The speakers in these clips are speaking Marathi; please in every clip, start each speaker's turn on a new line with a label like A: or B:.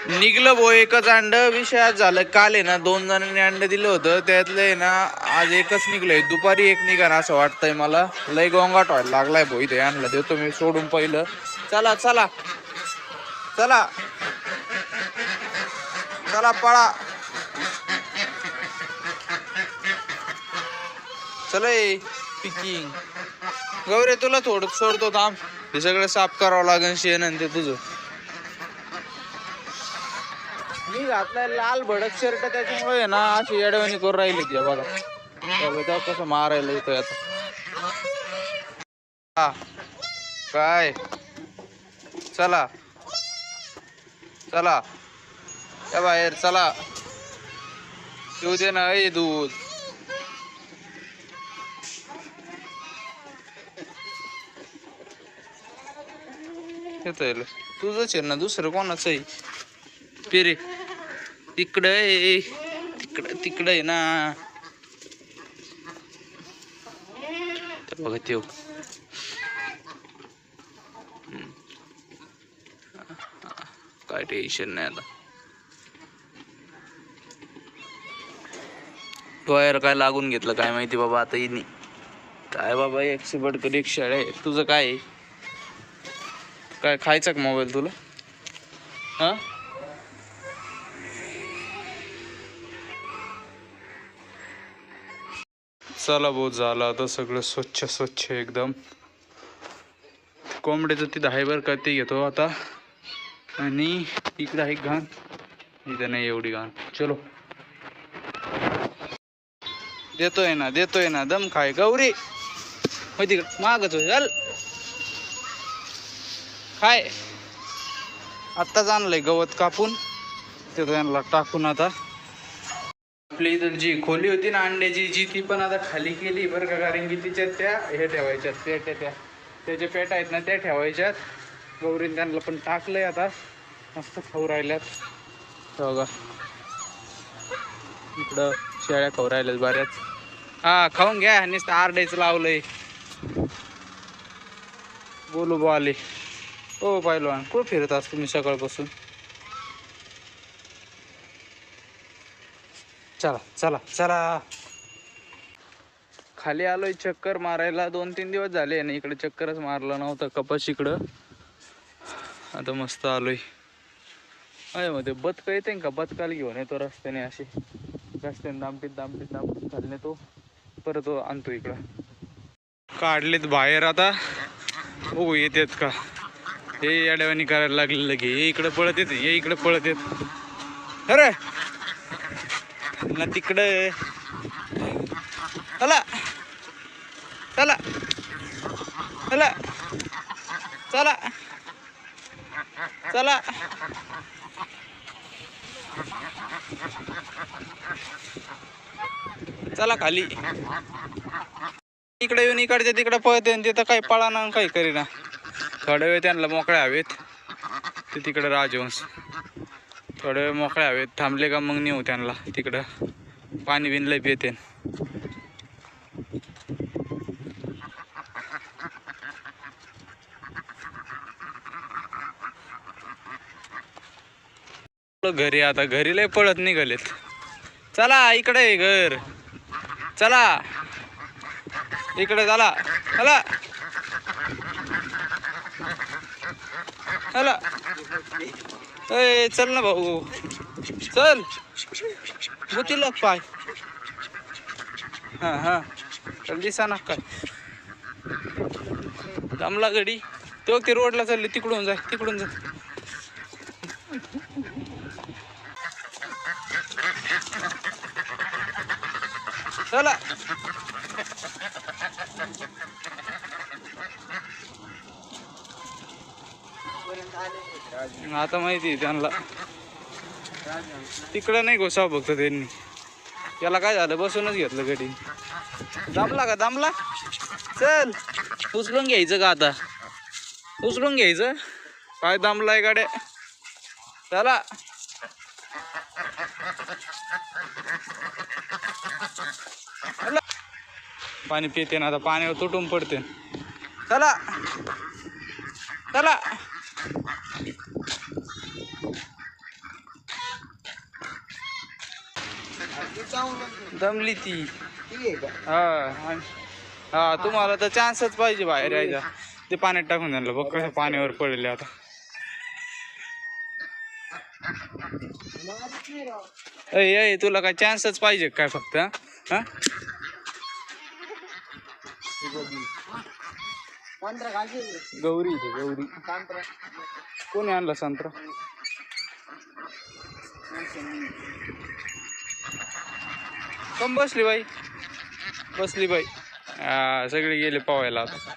A: निघलं भो एकच अंड. विषयात झालं काल आहे ना 2 जणांनी अंड दिलं होतं, त्यातलं आहे ना आज एकच निघलंय. दुपारी एक निघाना असं वाटतंय मला. लय गोंगाट व्हायला लागलाय भो इथे. आणलं देतो मी सोडून पहिलं. चला चला चला चला पळा. चला पिकिंग. गौरे तुला थोडं सोडतो थांब. हे सगळं साफ करावं लागेल शेण आणि ते तुझं. मी घातलाय लाल भडक शर्ट, त्याच्यामुळे ना अशी येडवणी करून राहिली ती बघा. तेव्हा कसं मारायला येतोय आता. हा काय चला चला त्या बाहेर चला. येऊ दे ना ए दूध. येतोय तुझंच आहे ना, दुसरं कोणाचं आहे. पिरे तिकडं आहे, तिकडं आहे ना. बघा ते काय टेन्शन नाही आता. टोयर काय लागून घेतलं काय माहिती बाबा आता इनी. काय बाबा 100 बडकर 1 शाळा आहे. तुझं काय आहे? काय खायचा का मोबाईल तुला? हा चला भाऊ झालं आता सगळं स्वच्छ स्वच्छ एकदम. कोंबड्याचं तिथं आहे बरं का, ते घेतो आता. आणि इकडं आहे घाण, इथं नाही एवढी घाण. चलो देतोय ना दम खाय. गौरी माहिती का मागच चल खाय. आत्ताच आणलंय गवत कापून, ते त्यांना टाकून आता. आपली इथं जी खोली होती ना अंड्याची जी, ती पण आता खाली केली बरं का. कारण की तिच्यात त्या हे ठेवायच्यात पेट्या, त्याच्या पेट्या आहेत ना त्या ठेवायच्यात. गौरीने त्यांना पण टाकलंय आता. मस्त खाऊ राहिल्यात बघा. इकडं शेळ्या खाऊ राहिल्यात बऱ्याच. हा खाऊन घ्या. नुसतं आरडायचं लावलंय. बोलू बो आले. हो पहिलवान कुठं फिरत असतो तुम्ही सकाळपासून? चला चला चला खाली आलोय चक्कर मारायला. 2-3 दिवस झाले ना इकडे चक्करच मारला नव्हता. कपाश इकडं आता मस्त आलोय. अय मध्ये बदक येते का? बदकाला घेऊन येतो रस्त्याने, अशी रस्त्याने दामटीत खाल्ले तो. परत आणतो इकडं. काढलेत बाहेर आता. हो येतात का हे अडवणी करायला लागलेलं की. हे इकडं पळत येत, हे इकडं पळत येत. अरे ना तिकडं चला चला चला चला चला. चला खाली. इकडे येऊन इकडच्या तिकडे पळते, तिथं काही पळाना काही करीना. थोड्या वेळ त्यांना मोकळ्या हवेत, ते तिकडे राजवंश थोड्या वेळ मोकळ्या हवेत थांबले का मग नेऊ त्यांना तिकडं. पाणी बिन लय पिते. घरी आता घरी लय पळत निघालेत. चला इकडे घर, चला इकडे चला चला चला. ए चल ना भाऊ चल. गुती लाग पाय. हा हा चल दिसा ना काय दमला गडी. तो ते रोडला चालले, तिकडून जाय तिकडून जा. चला आता माहिती त्यांना. तिकडं नाही घोसाव बघत त्यांनी. त्याला काय झालं बसूनच घेतलं गडी. दमला का? दमला चल उचलून घ्यायचं का आता? उचलून घ्यायचं काय? दमलाय गाड्या. चला पाणी पिते ना आता. पाण्यावर तुटून पडते. चला चला दमली ती. हा हा, तुम्हाला तर चान्सच पाहिजे बाहेर यायचा. ते पाण्यात टाकून द्यायला बघ कसं पाण्यावर पडले आता. अय तुला काय चान्सच पाहिजे काय फक्त? हा गौरी गौरी कोणी आणला संत्रा? कम बसली बाई, बसली बाई. सगळे गेले पावायला आता.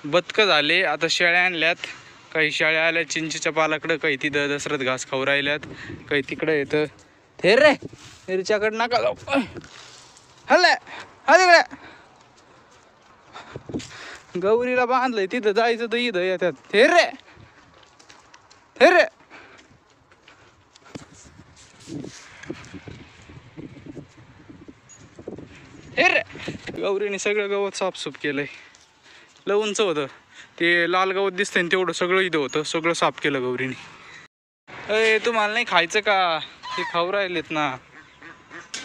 A: बदक झाले आता. शेळ्या आणल्यात, काही शेळ्या आल्या चिंचेच्या पालाकडं, काही तिथं दसरथ घास खाऊ राहिल्यात, काही तिकडं येतं. हे रे मिरच्याकडं नका जाऊ. हल्ले हा तिकडे. गौरीला बांधलंय तिथं, जायचं तर इथं येतात. हे रे हे रे. हे रे. गौरीने सगळं गवत साफसूफ केलंय. लय उंच होतं ते लाल गवत दिसतंय तेवढं सगळं इथं होतं, सगळं साफ केलं गौरीने. अय तुम्हाला नाही खायचं का? ते खाऊ राहिलेत ना,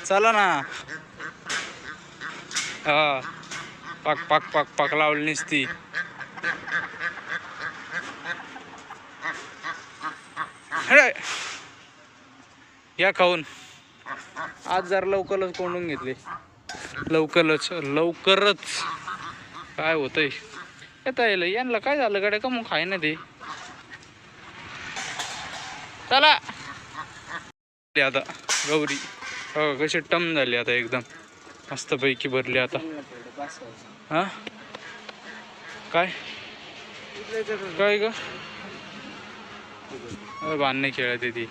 A: चला ना. हा पाक पाक पाक पाक लावली नसती. या खाऊन. आज जरा लवकरच कोंडून घेतले, लवकरच. काय होतंय येता येईल यांना? काय झालं गाड्या का मग खाय ना ते. चला आता गौरी हो कशी टम झाली आता, एकदम मस्तपैकी भरली आता. हा काय काय ग? बांधणे खेळत ती.